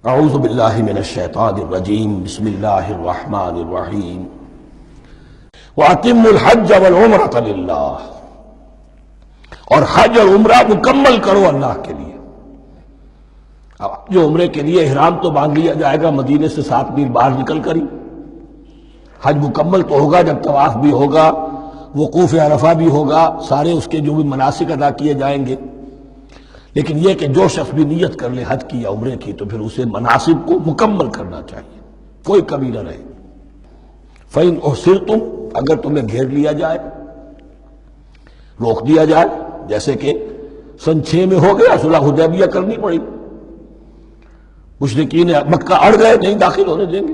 اعوذ باللہ من الشیطان الرجیم بسم اللہ الرحمن الرحیم وَأَتِمُّوا الْحَجَّ وَالْعُمْرَةَ لِلَّهِ، اور حج اور عمرہ مکمل کرو اللہ کے لیے۔ اب جو عمرے کے لیے احرام تو باندھ لیا جائے گا مدینے سے 7 میل باہر نکل کر ہی، حج مکمل تو ہوگا جب طواف بھی ہوگا، وقوف عرفہ بھی ہوگا، سارے اس کے جو بھی مناسک ادا کیے جائیں گے۔ لیکن یہ کہ جو شخص بھی نیت کر لے حج کی یا عمرے کی تو پھر اسے مناسب کو مکمل کرنا چاہیے، کوئی کمی نہ رہے۔ فَإِنْ أُحْصِرْتُمْ، اگر تمہیں گھیر لیا جائے، روک دیا جائے، جیسے کہ سن 6 میں ہو گیا، صلح حدیبیہ کرنی پڑی، مشرکین مکہ اڑ گئے، نہیں داخل ہونے دیں گے۔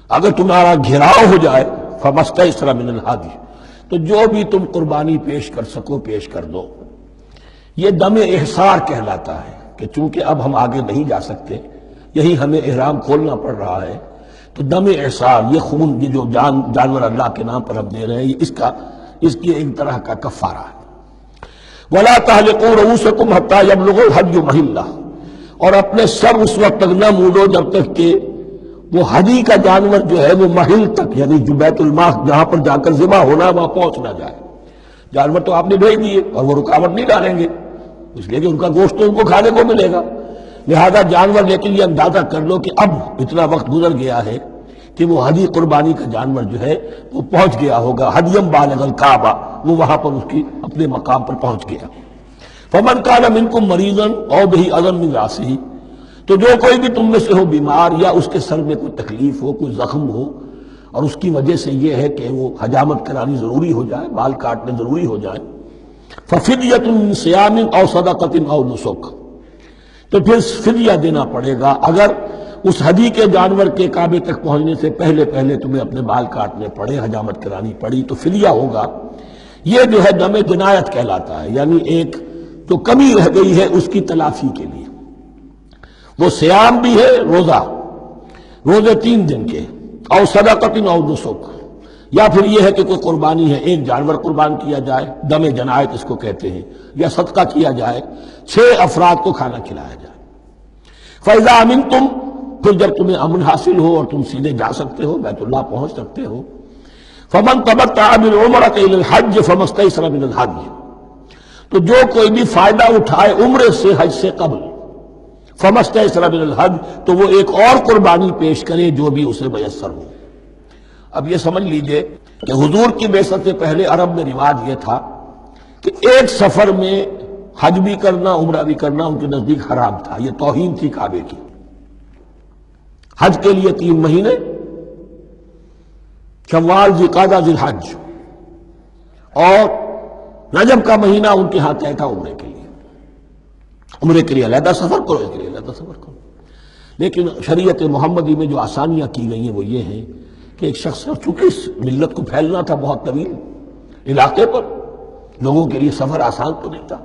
اگر تمہارا گھیراؤ ہو جائے فَمَا اسْتَيْسَرَ مِنَ الْهَدْيِ، تو جو بھی تم قربانی پیش کر سکو پیش کر دو۔ یہ دم احصار کہلاتا ہے کہ چونکہ اب ہم آگے نہیں جا سکتے، یہی ہمیں احرام کھولنا پڑ رہا ہے، تو دم احصار، یہ خون، یہ جو جانور اللہ کے نام پر ہم دے رہے ہیں، یہ اس کی ایک طرح کا کفارہ ہے۔ وَلَا تَحْلِقُوا رُؤُوسَكُمْ حَتَّىٰ يَبْلُغَ الْهَدْيُ مَحِلَّهُ، اور اپنے سر اس وقت تک نہ موڑو جب تک کہ وہ ہدی کا جانور جو ہے وہ محل تک، یعنی جو بیت الماء جہاں پر جا کر ذبح ہونا ہے وہاں پہنچ نہ جائے۔ جانور تو آپ نے بھیج دیے اور وہ رکاوٹ نہیں ڈالیں گے، اس لیے کہ ان کا گوشت تو ان کو کھانے کو ملے گا، لہذا جانور، لیکن یہ اندازہ کر لو کہ اب اتنا وقت گزر گیا ہے کہ وہ ہدی قربانی کا جانور جو ہے وہ پہنچ گیا ہوگا، ہدیم بالغ الکعبہ، وہ وہاں پر اس کی اپنے مقام پر پہنچ گیا۔ فمن کان منکم مریضا او بہ اذى من راسہ، تو جو کوئی بھی تم میں سے ہو بیمار یا اس کے سر میں کوئی تکلیف ہو، کوئی زخم ہو، اور اس کی وجہ سے یہ ہے کہ وہ حجامت کرانی ضروری ہو جائے، بال کاٹنے ضروری ہو جائے، ففدیۃ من صیام او صدقۃ او نسک، تو پھر فدیہ دینا پڑے گا۔ اگر اس ہدی کے جانور کے کعبے تک پہنچنے سے پہلے تمہیں اپنے بال کاٹنے پڑے، حجامت کرانی پڑی، تو فدیہ ہوگا۔ یہ جو ہے دم جنایت کہلاتا ہے، یعنی ایک جو کمی رہ گئی ہے اس کی تلافی کے لیے۔ وہ صیام بھی ہے، روزے 3 دن کے، او صدقۃ او نسک، یا پھر یہ ہے کہ کوئی قربانی ہے، ایک جانور قربان کیا جائے، دم جنایت اس کو کہتے ہیں، یا صدقہ کیا جائے، 6 افراد کو کھانا کھلایا جائے۔ فَإِذَا أَمِنْتُمْ، پھر جب تمہیں امن حاصل ہو اور تم سیدھے جا سکتے ہو، بیت اللہ پہنچ سکتے ہو، فَمَنْ تَمَتَّعَ بِالْعُمْرَةِ إِلَى الْحَجِّ فَمَا اسْتَيْسَرَ مِنَ الْهَدْيِ، تو جو کوئی بھی فائدہ اٹھائے عمرے سے حج سے قبل، فَمَا اسْتَيْسَرَ مِنَ الْهَدْيِ، تو وہ ایک اور قربانی پیش کرے جو بھی اسے میسر ہو۔ اب یہ سمجھ لیجئے کہ حضور کی بعثت سے پہلے عرب میں رواج یہ تھا کہ ایک سفر میں حج بھی کرنا، عمرہ بھی کرنا ان کے نزدیک حرام تھا، یہ توہین تھی کعبے کی۔ حج کے لیے 3 مہینے، شوال، ذوالقعدہ، ذوالحج، اور رجب کا مہینہ ان کے ہاتھ تھا عمرے کے لیے۔ عمرے کے لیے علیحدہ سفر کرو، اس کے لیے علیحدہ سفر کرو۔ لیکن شریعت محمدی میں جو آسانیاں کی گئی ہیں وہ یہ ہیں کہ ایک شخص، چونکہ اس ملت کو پھیلنا تھا بہت طویل علاقے پر، لوگوں کے لیے سفر آسان تو نہیں تھا،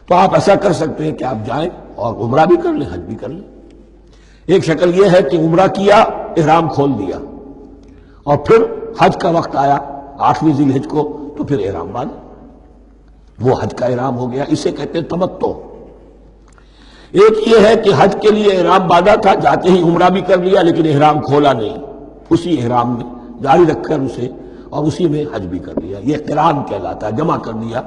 تو آپ ایسا کر سکتے ہیں کہ آپ جائیں اور عمرہ بھی کر لیں، حج بھی کر لیں۔ ایک شکل یہ ہے کہ عمرہ کیا، احرام کھول دیا، اور پھر حج کا وقت آیا 8ویں ذی الحج کو تو پھر احرام باندھا، وہ حج کا احرام ہو گیا، اسے کہتے ہیں تمتع۔ ایک یہ ہے کہ حج کے لیے احرام باندھا تھا، جاتے ہی عمرہ بھی کر لیا لیکن احرام کھولا نہیں، اسی احرام میں جاری رکھ کر اسے، اور اسی میں حج بھی کر لیا، یہ قران کہلاتا ہے، جمع کر دیا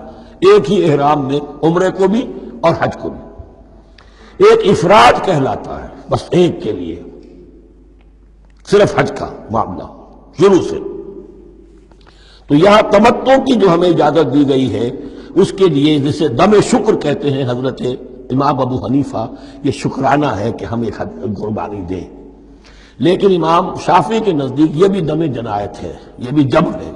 ایک ہی احرام میں عمرے کو بھی اور حج کو بھی۔ ایک افراد کہلاتا ہے، بس ایک کے لیے صرف حج کا معاملہ شروع سے۔ تو یہاں تمتع کی جو ہمیں اجازت دی گئی ہے اس کے لیے، جسے دم شکر کہتے ہیں حضرت امام ابو حنیفہ، یہ شکرانہ ہے کہ ہم ایک قربانی دیں۔ لیکن امام شافعی کے نزدیک یہ بھی دم جنایت ہے، یہ بھی جبر ہے،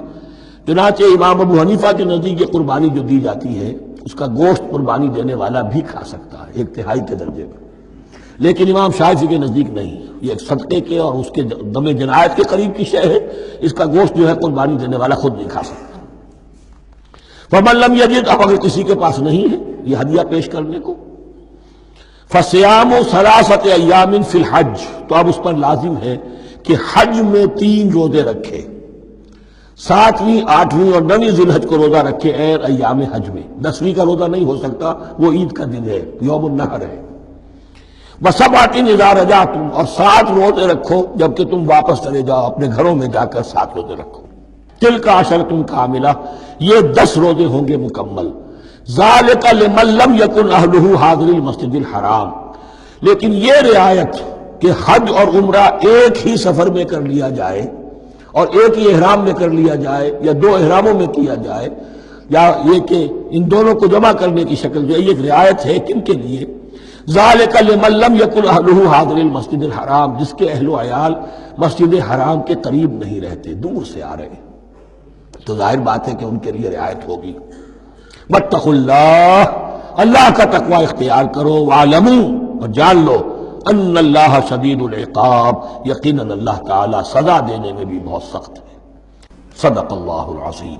چنانچہ امام ابو حنیفہ کے نزدیک یہ قربانی جو دی جاتی ہے اس کا گوشت قربانی دینے والا بھی کھا سکتا ہے 1/3 کے درجے میں، لیکن امام شافعی کے نزدیک نہیں، یہ ایک صدقے کے اور اس کے دم جنایت کے قریب کی شے ہے، اس کا گوشت جو ہے قربانی دینے والا خود نہیں کھا سکتا۔ فَمَن لَّمْ يَجِدْ، اب اگر کسی کے پاس نہیں ہے یہ ہدیہ پیش کرنے کو، فَصِيَامُ 3 أَيَّامٍ فِي الْحَجِّ، تو اب اس پر لازم ہے کہ حج میں 3 روزے رکھے، 7ویں، 8ویں اور 9ویں ذی الحج کو روزہ رکھے ایام حج میں۔ 10ویں کا روزہ نہیں ہو سکتا، وہ عید کا دن ہے، یوم النحر ہے۔ وسبعۃ اذا رجعتم، اور 7 روزے رکھو جبکہ تم واپس چلے جاؤ اپنے گھروں میں جا کر 7 روزے رکھو۔ تلک عشرۃ کاملہ، یہ 10 روزے ہوں گے مکمل۔ ذالک لمن لم یکن اہلہ حاضر المسجد الحرام، لیکن یہ رعایت کہ حج اور عمرہ ایک ہی سفر میں کر لیا جائے اور ایک ہی احرام میں کر لیا جائے یا 2 احراموں میں کیا جائے، یا یہ کہ ان دونوں کو جمع کرنے کی شکل جو ہے، یہ ایک رعایت ہے کن کے لیے؟ ذالک لمن لم یکن اہلہ حاضر المسجد الحرام، جس کے اہل و عیال مسجد حرام کے قریب نہیں رہتے، دور سے آ رہے ہیں، تو ظاہر بات ہے کہ ان کے لیے رعایت ہوگی۔ واتقوا اللہ، اللہ کا تقوی اختیار کرو، وعلموا، اور جان لو، ان اللہ شدید العقاب، یقیناً اللہ تعالی سزا دینے میں بھی بہت سخت ہے۔ صدق اللہ العظیم۔